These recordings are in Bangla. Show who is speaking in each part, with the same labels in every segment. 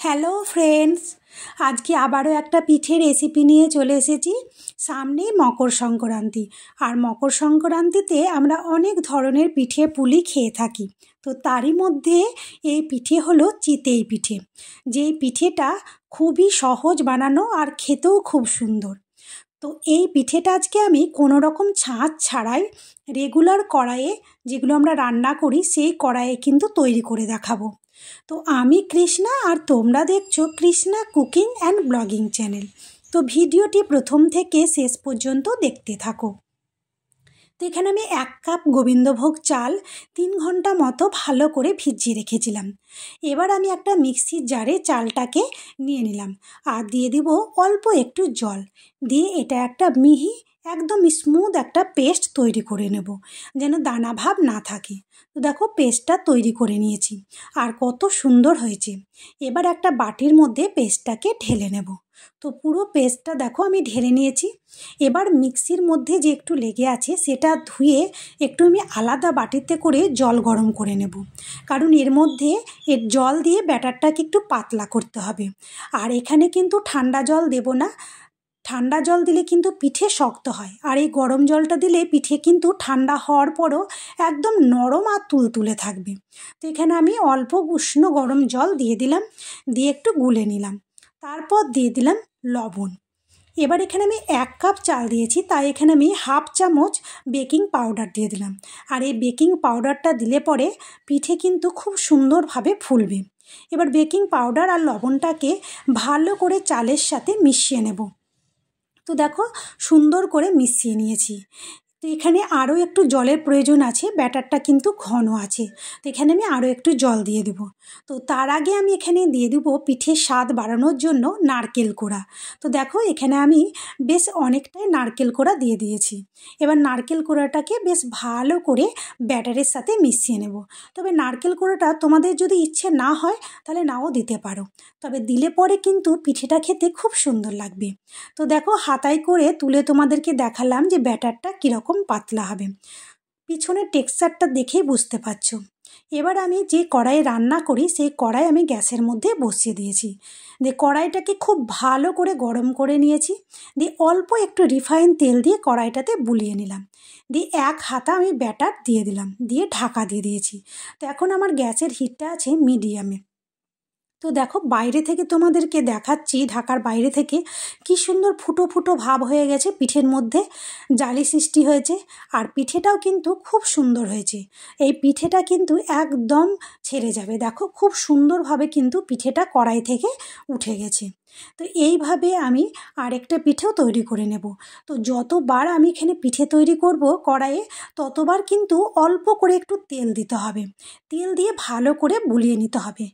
Speaker 1: হ্যালো ফ্রেন্ডস, আজকে আবারও একটা পিঠে রেসিপি নিয়ে চলে এসেছি। সামনেই মকর সংক্রান্তি, আর মকর সংক্রান্তিতে আমরা অনেক ধরনের পিঠে পুলি খেয়ে থাকি। তো তারই মধ্যে এই পিঠে হলো চিতই পিঠে, যেই পিঠেটা খুবই সহজ বানানো আর খেতেও খুব সুন্দর। তো এই পিঠেটা আজকে আমি কোনো রকম ছাঁচ ছাড়াই রেগুলার কড়াইয়ে, যেগুলো আমরা রান্না করি সেই কড়াইয়ে কিন্তু তৈরি করে দেখাবো। তো আমি কৃষ্ণা, আর তোমরা দেখছো Krishna cooking and blogging channel. তো ভিডিওটি প্রথম থেকে শেষ পর্যন্ত দেখতে থাকো। তো এখানে আমি 1 কাপ গোবিন্দভোগ চাল 3 ঘন্টা মতো ভালো করে ভিজিয়ে রেখেছিলাম। এবার আমি একটা মিক্সির জারে চালটাকে নিয়ে নিলাম, আর দিয়ে দিব অল্প একটু জল দিয়ে এটা একটা মিহি একদম স্মুথ একটা পেস্ট তৈরি করে নেব, যেন দানা ভাব না থাকে। তো দেখো পেস্টটা তৈরি করে নিয়েছি, আর কত সুন্দর হয়েছে। এবার একটা বাটির মধ্যে পেস্টটাকে ঢেলে নেব। তো পুরো পেস্টটা দেখো আমি ঢেলে নিয়েছি। এবার মিক্সির মধ্যে যে একটু লেগে আছে সেটা ধুয়ে একটু আমি আলাদা বাটিতে করে জল গরম করে নেব, কারণ এর মধ্যে জল দিয়ে ব্যাটারটাকে একটু পাতলা করতে হবে। আর এখানে কিন্তু ঠান্ডা জল দেব না, ঠান্ডা জল দিলে কিন্তু পিঠে শক্ত হয়, আর এই গরম জলটা দিলে পিঠে কিন্তু ঠান্ডা হওয়ার পরও একদম নরম আর তুলতুলে থাকবে। তো এখানে আমি অল্প উষ্ণ গরম জল দিয়ে দিলাম, দিয়ে একটু গুলে নিলাম। তারপর দিয়ে দিলাম লবণ। এবার এখানে আমি 1 কাপ চাল দিয়েছি, তাই এখানে আমি 1/2 চামচ বেকিং পাউডার দিয়ে দিলাম। আর এই বেকিং পাউডারটা দিলে পরে পিঠে কিন্তু খুব সুন্দরভাবে ফুলবে। এবার বেকিং পাউডার আর লবণটাকে ভালো করে চালের সাথে মিশিয়ে নেব। তো দেখো সুন্দর করে মিশিয়ে নিয়েছি। তো এখানে আরও একটু জলের প্রয়োজন আছে, ব্যাটারটা কিন্তু ঘন আছে, তো এখানে আমি আরও একটু জল দিয়ে দেব। তো তার আগে আমি এখানে দিয়ে দেব পিঠের স্বাদ বাড়ানোর জন্য নারকেল কোড়া। তো দেখো এখানে আমি বেশ অনেকটাই নারকেল কোড়া দিয়ে দিয়েছি। এবার নারকেল কোড়াটাকে বেশ ভালো করে ব্যাটারের সাথে মিশিয়ে নেব। তবে নারকেল কোড়াটা তোমাদের যদি ইচ্ছে না হয় তাহলে নাও দিতে পারো, তবে দিলে পরে কিন্তু পিঠেটা খেতে খুব সুন্দর লাগবে। তো দেখো হাতায় করে তুলে তোমাদেরকে দেখালাম যে ব্যাটারটা কীরকম পাতলা হবে, পিছনের টেক্সচারটা দেখেই বুঝতে পারছো। এবার আমি যে কড়াইয়ে রান্না করি সেই কড়াই আমি গ্যাসের মধ্যে বসিয়ে দিয়েছি, দিয়ে কড়াইটাকে খুব ভালো করে গরম করে নিয়েছি, দিয়ে অল্প একটু রিফাইন তেল দিয়ে কড়াইটাতে বুলিয়ে নিলাম, দিয়ে 1 হাতা আমি ব্যাটার দিয়ে দিলাম, দিয়ে ঢাকা দিয়ে দিয়েছি। তো এখন আমার গ্যাসের হিটটা আছে মিডিয়ামে। তো দেখো বাইরে থেকে তোমাদেরকে দেখাচ্ছি, ঢাকার বাইরে থেকে কি সুন্দর ফুটো ফুটো ভাব হয়ে গেছে, পিঠের মধ্যে জালি সৃষ্টি হয়েছে, আর পিঠেটাও কিন্তু খুব সুন্দর হয়েছে। এই পিঠেটা কিন্তু একদম ছেড়ে যাবে, দেখো খুব সুন্দরভাবে কিন্তু পিঠেটা কড়াই থেকে উঠে গেছে। তো এইভাবে আমি আরেকটা পিঠেও তৈরি করে নেব। তো যতবার আমি এখানে পিঠে তৈরি করব কড়াইয়ে, ততবার কিন্তু অল্প করে একটু তেল দিতে হবে, তেল দিয়ে ভালো করে বুলিয়ে নিতে হবে,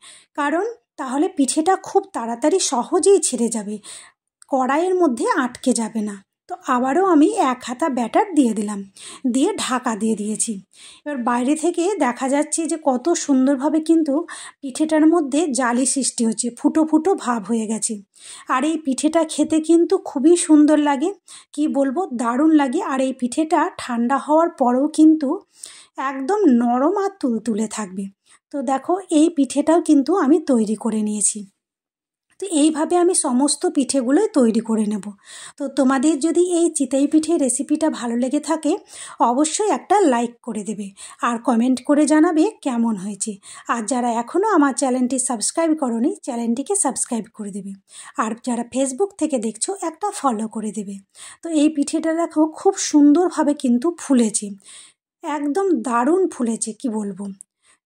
Speaker 1: কারণ তাহলে পিঠেটা খুব তাড়াতাড়ি সহজেই ছেড়ে যাবে, কড়াইয়ের মধ্যে আটকে যাবে না। তো আবারও আমি 1 হাতা ব্যাটার দিয়ে দিলাম, দিয়ে ঢাকা দিয়ে দিয়েছি। এবার বাইরে থেকে দেখা যাচ্ছে যে কত সুন্দরভাবে কিন্তু পিঠেটার মধ্যে জালি সৃষ্টি হচ্ছে, ফুটো ফুটো ভাব হয়ে গেছে। আর এই পিঠেটা খেতে কিন্তু খুবই সুন্দর লাগে, কি বলবো, দারুণ লাগে। আর এই পিঠেটা ঠান্ডা হওয়ার পরেও কিন্তু একদম নরম আর তুলতুলে থাকবে। তো দেখো এই পিঠেটাও কিন্তু আমি তৈরি করে নিয়েছি। তো এইভাবে আমি সমস্ত পিঠেগুলোই তৈরি করে নেব। তো তোমাদের যদি এই চিতই পিঠের রেসিপিটা ভালো লেগে থাকে অবশ্যই একটা লাইক করে দেবে, আর কমেন্ট করে জানাবে কেমন হয়েছে। আর যারা এখনও আমার চ্যানেলটি সাবস্ক্রাইব করোনি, চ্যানেলটিকে সাবস্ক্রাইব করে দেবে। আর যারা ফেসবুক থেকে দেখছো একটা ফলো করে দেবে। তো এই পিঠেটা দেখো খুব সুন্দরভাবে কিন্তু ফুলেছে, একদম দারুণ ফুলেছে, কি বলবো।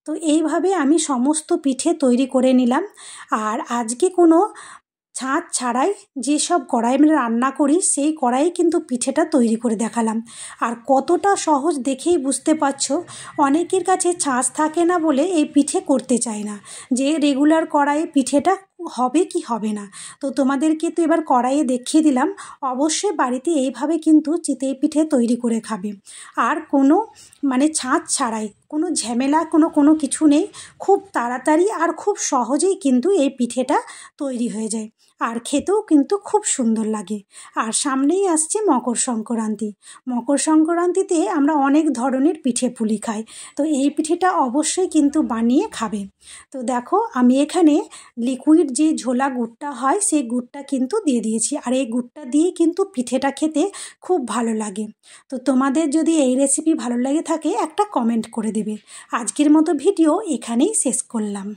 Speaker 1: তো এইভাবে আমি সমস্ত পিঠে তৈরি করে নিলাম। আর আজকে কোনো ছাঁচ ছাড়াই যেসব কড়াই আমরা রান্না করি সেই কড়াই কিন্তু পিঠেটা তৈরি করে দেখালাম। আর কতটা সহজ দেখেই বুঝতে পারছো, অনেকের কাছে ছাঁচ থাকে না বলে এই পিঠে করতে চায় না, যে রেগুলার কড়াইয়ে পিঠেটা হবে কি হবে না। তো তোমাদেরকে তো এবার কড়াইয়ে দেখিয়ে দিলাম, অবশ্যই বাড়িতে এইভাবে কিন্তু চিতই পিঠে তৈরি করে খাবে, আর কোনো ছাঁচ ছাড়াই কোনো ঝামেলা কোনো কিছু নেই, খুব তাড়াতাড়ি আর খুব সহজেই কিন্তু এই পিঠেটা তৈরি হয়ে যায়, আর খেতেও কিন্তু খুব সুন্দর লাগে। আর সামনেই আসছে মকর সংক্রান্তি। মকর সংক্রান্তিতে আমরা অনেক ধরনের পিঠে পুলি খাই, তো এই পিঠেটা অবশ্যই কিন্তু বানিয়ে খাবে। তো দেখো আমি এখানে লিকুইড যে ঝোলা গুড়টা হয় সেই গুড়টা কিন্তু দিয়ে দিয়েছি, আর এই গুড়টা দিয়ে কিন্তু পিঠেটা খেতে খুব ভালো লাগে। তো তোমাদের যদি এই রেসিপি ভালো লেগে থাকে একটা কমেন্ট করে দেবে। আজকের মতো ভিডিও এখানেই শেষ করলাম।